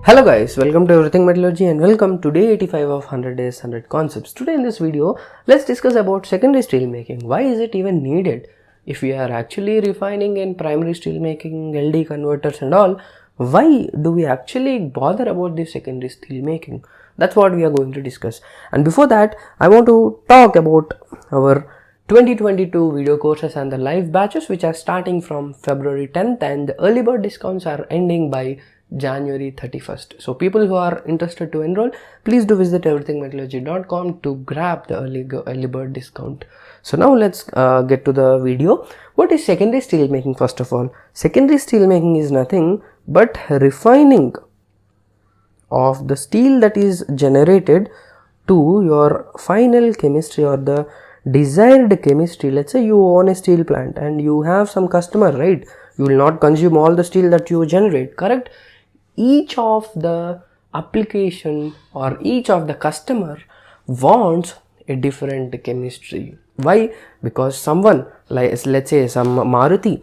Hello guys, welcome to Everything Metallurgy and welcome to day 85 of 100 days 100 concepts. Today in this video, let's discuss about secondary steel making. Why is it even needed? If we are actually refining in primary steel making, LD converters and all, why do we actually bother about the secondary steel making? That's what we are going to discuss. And before that, I want to talk about our 2022 video courses and the live batches which are starting from February 10th and the early bird discounts are ending by January 31st. So people who are interested to enroll, please do visit everythingmetallurgy.com to grab the early bird discount. So now let's get to the video. What is secondary steel making? First of all, secondary steel making is nothing but refining of the steel that is generated to your final chemistry or the desired chemistry. Let's say you own a steel plant and you have some customer, right? You will not consume all the steel that you generate, correct? Each of the application or each of the customer wants a different chemistry. Why? Because someone, like let's say some Maruti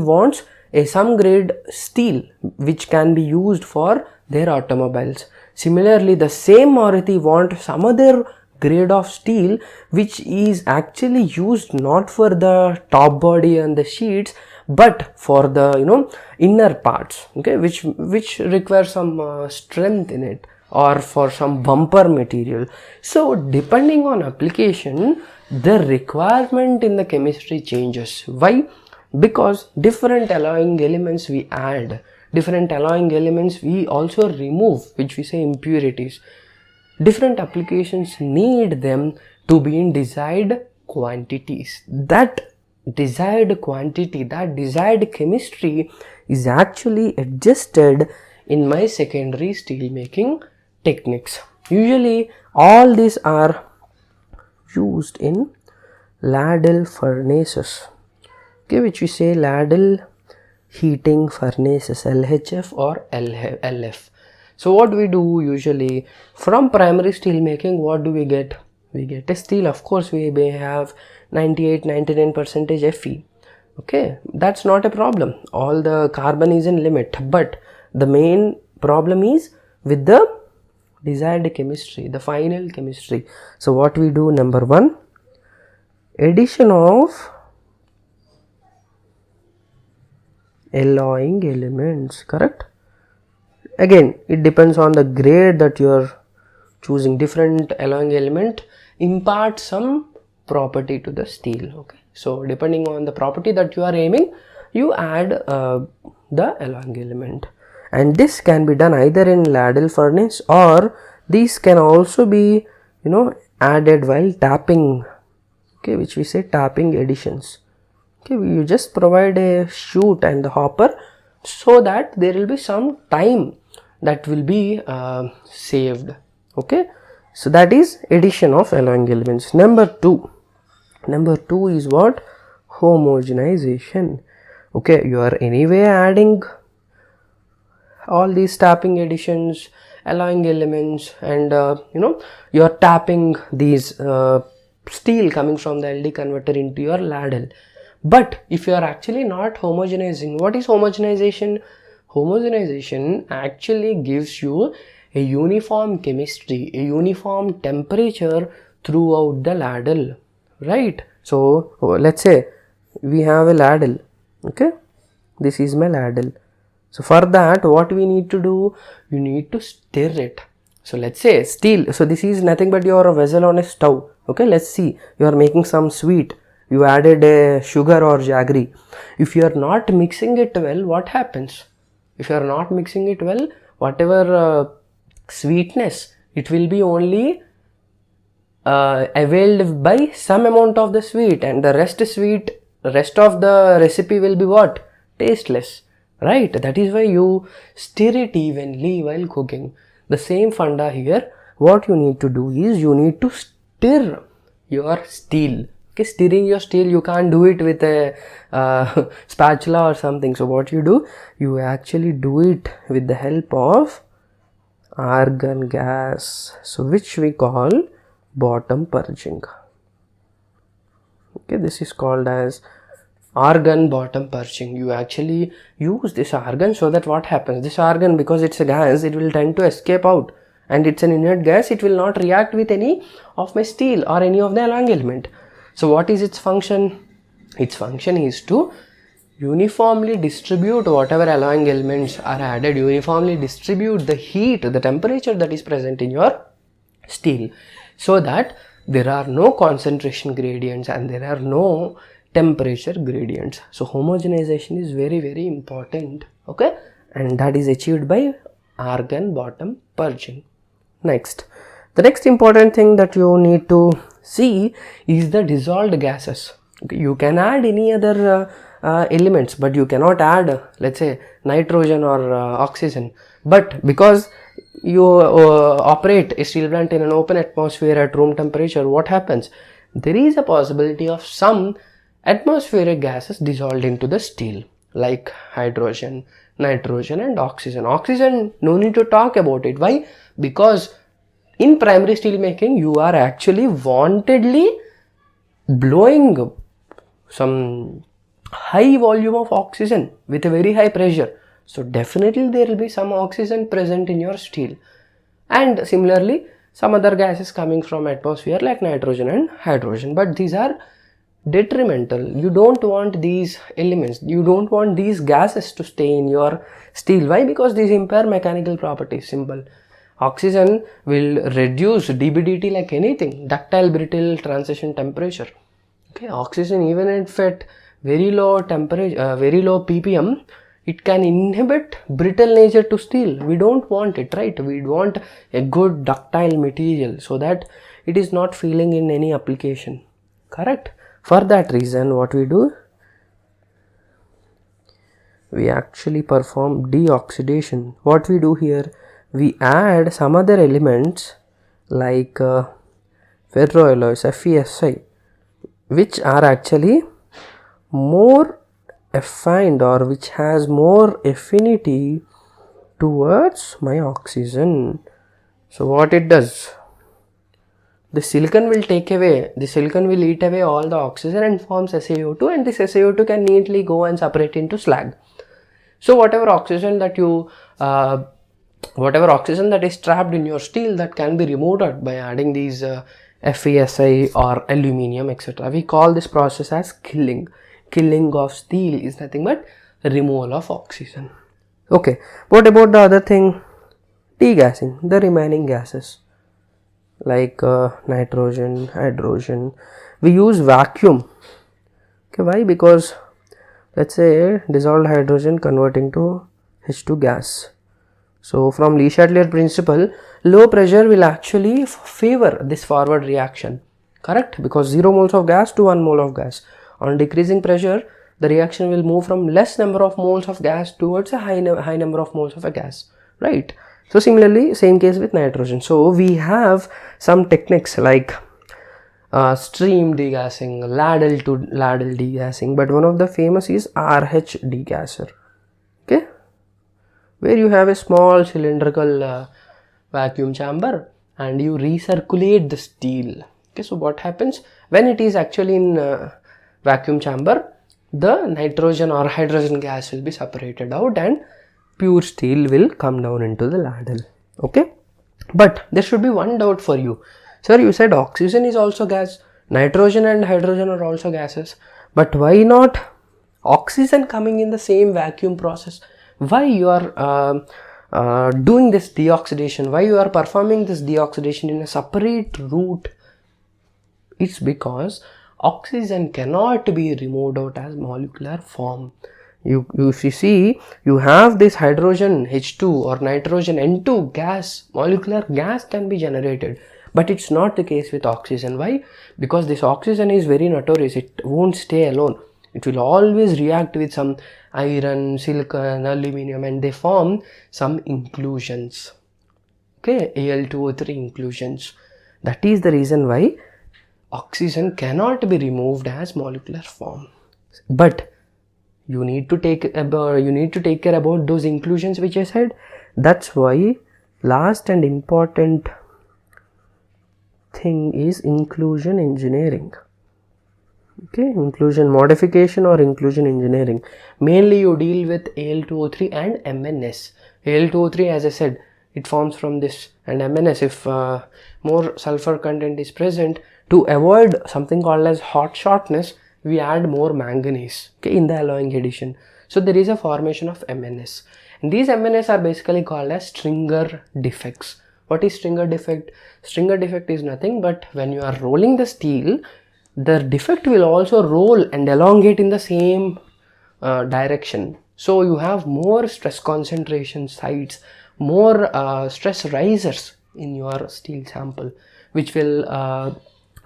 wants a some grade steel which can be used for their automobiles. Similarly, the same Maruti want some other grade of steel which is actually used not for the top body and the sheets but for the inner parts, okay, which require some strength in it or for some bumper material. So depending on application, the requirement in the chemistry changes. Why? Because different alloying elements we add, different alloying elements we also remove, which we say impurities. Different applications need them to be in desired quantities. That desired quantity, that desired chemistry is actually adjusted in my secondary steel making techniques. Usually all these are used in ladle furnaces, okay, which we say ladle heating furnaces, LHF or LF. So what we do usually from primary steel making, what do we get? We get a steel. Of course we may have 98-99% Fe. Okay, that's not a problem. All the carbon is in limit, but the main problem is with the desired chemistry, the final chemistry. So what we do, number one, addition of alloying elements, correct? Again, it depends on the grade that you are choosing. Different alloying element impart some property to the steel, okay? So depending on the property that you are aiming, you add the alloying element, and this can be done either in ladle furnace or these can also be added while tapping, okay, which we say tapping additions. Okay, you just provide a chute and the hopper so that there will be some time that will be saved, okay? So that is addition of alloying elements. Number two is what? Homogenization. Okay, you are anyway adding all these tapping additions, alloying elements, and you are tapping these steel coming from the LD converter into your ladle. But if you are actually not homogenizing, what is homogenization? Homogenization actually gives you a uniform chemistry, a uniform temperature throughout the ladle, right? So let's say we have a ladle, okay, this is my ladle. So for that, what we need to do, you need to stir it. So let's say steel, so this is nothing but your vessel on a stove, okay? Let's see, you are making some sweet, you added a sugar or jaggery. If you are not mixing it well, what happens? If you are not mixing it well, whatever sweetness, it will be only availed by some amount of the sweet, and the rest of the recipe will be what? Tasteless, right? That is why you stir it evenly while cooking. The same funda here. What you need to do is you need to stir your steel. Okay, stirring your steel, you can't do it with a spatula or something. So what you do, you actually do it with the help of argon gas, so which we call bottom purging. Okay, this is called as argon bottom purging. You actually use this argon so that what happens? This argon, because it's a gas, it will tend to escape out, and it's an inert gas, it will not react with any of my steel or any of the alloying element. So what is its function? Its function is to uniformly distribute whatever alloying elements are added, uniformly distribute the heat, the temperature that is present in your steel, so that there are no concentration gradients and there are no temperature gradients. So homogenization is very, very important, okay, and that is achieved by argon bottom purging. Next, the next important thing that you need to see is the dissolved gases. Okay, you can add any other elements, but you cannot add, let's say, nitrogen or oxygen. But because you operate a steel plant in an open atmosphere at room temperature, what happens? There is a possibility of some atmospheric gases dissolved into the steel, like hydrogen, nitrogen and oxygen. Oxygen, no need to talk about it. Why? Because in primary steel making, you are actually wantedly blowing some high volume of oxygen with a very high pressure. So definitely there will be some oxygen present in your steel. And similarly, some other gases coming from atmosphere like nitrogen and hydrogen. But these are detrimental. You don't want these elements, you don't want these gases to stay in your steel. Why? Because these impair mechanical properties. Simple. Oxygen will reduce DBDT like anything, ductile brittle transition temperature. Okay, oxygen, even if at very low temperature, very low ppm, it can inhibit brittle nature to steel. We don't want it, right? We want a good ductile material so that it is not failing in any application. Correct? For that reason, what we do? We actually perform deoxidation. What we do here? We add some other elements like ferroalloys, FeSi, which are actually more affined or which has more affinity towards my oxygen. So what it does? The silicon will take away, the silicon will eat away all the oxygen and forms SaO2, and this SaO2 can neatly go and separate into slag. So whatever oxygen that you whatever oxygen that is trapped in your steel, that can be removed out by adding these FeSi or aluminium, etc. We call this process as killing. Killing of steel is nothing but removal of oxygen. Okay, what about the other thing? Degassing the remaining gases like nitrogen, hydrogen. We use vacuum. Okay, why? Because let's say dissolved hydrogen converting to H2 gas. So from Le Chatelier principle, low pressure will actually favor this forward reaction. Correct? Because 0 moles of gas to 1 mole of gas. On decreasing pressure, the reaction will move from less number of moles of gas towards a high number of moles of a gas. Right? So similarly, same case with nitrogen. So we have some techniques like stream degassing, ladle to ladle degassing, but one of the famous is RH degasser. Okay, where you have a small cylindrical vacuum chamber and you recirculate the steel. Okay, so what happens when it is actually in vacuum chamber? The nitrogen or hydrogen gas will be separated out and pure steel will come down into the ladle. Okay, but there should be one doubt for you. Sir, you said oxygen is also gas, nitrogen and hydrogen are also gases, but why not oxygen coming in the same vacuum process? Why you are doing this deoxidation? Why you are performing this deoxidation in a separate route? It's because oxygen cannot be removed out as molecular form. If you see, you have this hydrogen H2 or nitrogen N2 gas, molecular gas can be generated, but it's not the case with oxygen. Why? Because this oxygen is very notorious, it won't stay alone. It will always react with some iron, silicon, aluminium, and they form some inclusions. Okay, Al2O3 inclusions. That is the reason why oxygen cannot be removed as molecular form. But you need to take care about those inclusions which I said. That's why last and important thing is inclusion engineering. Okay, inclusion modification or inclusion engineering. Mainly you deal with Al2O3 and MNS. Al2O3, as I said, it forms from this, and MNS, if more sulfur content is present, to avoid something called as hot shortness, we add more manganese, okay, in the alloying addition. So there is a formation of MNS, and these MNS are basically called as stringer defects. What is stringer defect? Stringer defect is nothing but when you are rolling the steel, the defect will also roll and elongate in the same direction. So you have more stress concentration sites, more stress risers in your steel sample, which will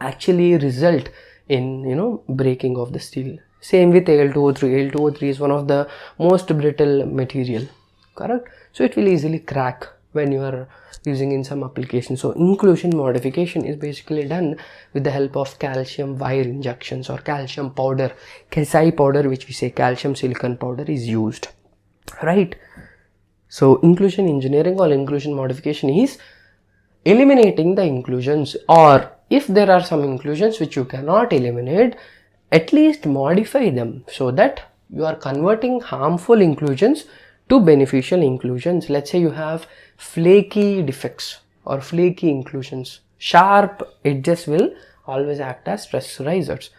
actually result in breaking of the steel. Same with Al2O3. Al2O3 is one of the most brittle material, correct? So it will easily crack when you are using in some application. So inclusion modification is basically done with the help of calcium wire injections or calcium powder, KSI powder, which we say calcium silicon powder, is used, right? So inclusion engineering or inclusion modification is eliminating the inclusions, or if there are some inclusions which you cannot eliminate, at least modify them so that you are converting harmful inclusions to beneficial inclusions. Let's say you have flaky defects or flaky inclusions. Sharp edges will always act as stress risers.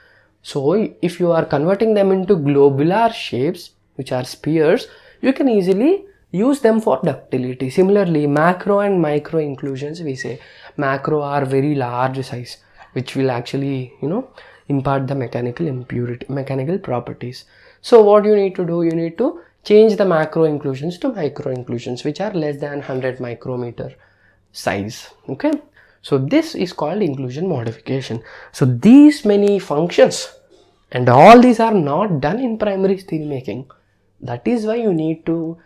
So if you are converting them into globular shapes, which are spheres, you can easily use them for ductility. Similarly, macro and micro inclusions, we say macro are very large size, which will actually impart the mechanical properties. So what you need to do, you need to change the macro inclusions to micro inclusions, which are less than 100 micrometer size. Okay, so this is called inclusion modification. So these many functions, and all these are not done in primary steel making. That is why you need to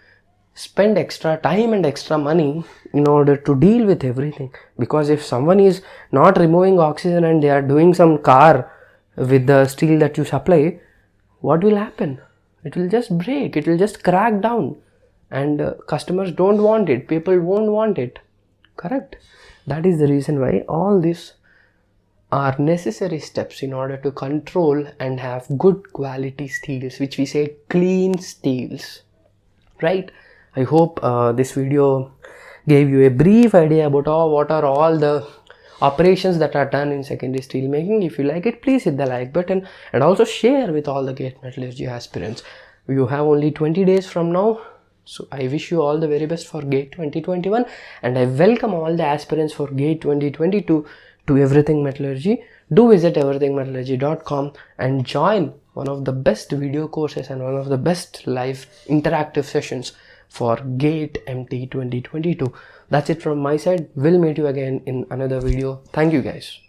spend extra time and extra money in order to deal with everything. Because if someone is not removing oxygen and they are doing some car with the steel that you supply, what will happen? It will just break, it will just crack down, and customers don't want it, people won't want it, correct? That is the reason why all these are necessary steps in order to control and have good quality steels, which we say clean steels, right? I hope this video gave you a brief idea about what are all the operations that are done in secondary steel making. If you like it, please hit the like button and also share with all the GATE Metallurgy aspirants. You have only 20 days from now, so I wish you all the very best for GATE 2021, and I welcome all the aspirants for GATE 2022 to Everything Metallurgy. Do visit everythingmetallurgy.com and join one of the best video courses and one of the best live interactive sessions for GATE MT 2022. That's it from my side. We'll meet you again in another video. Thank you guys.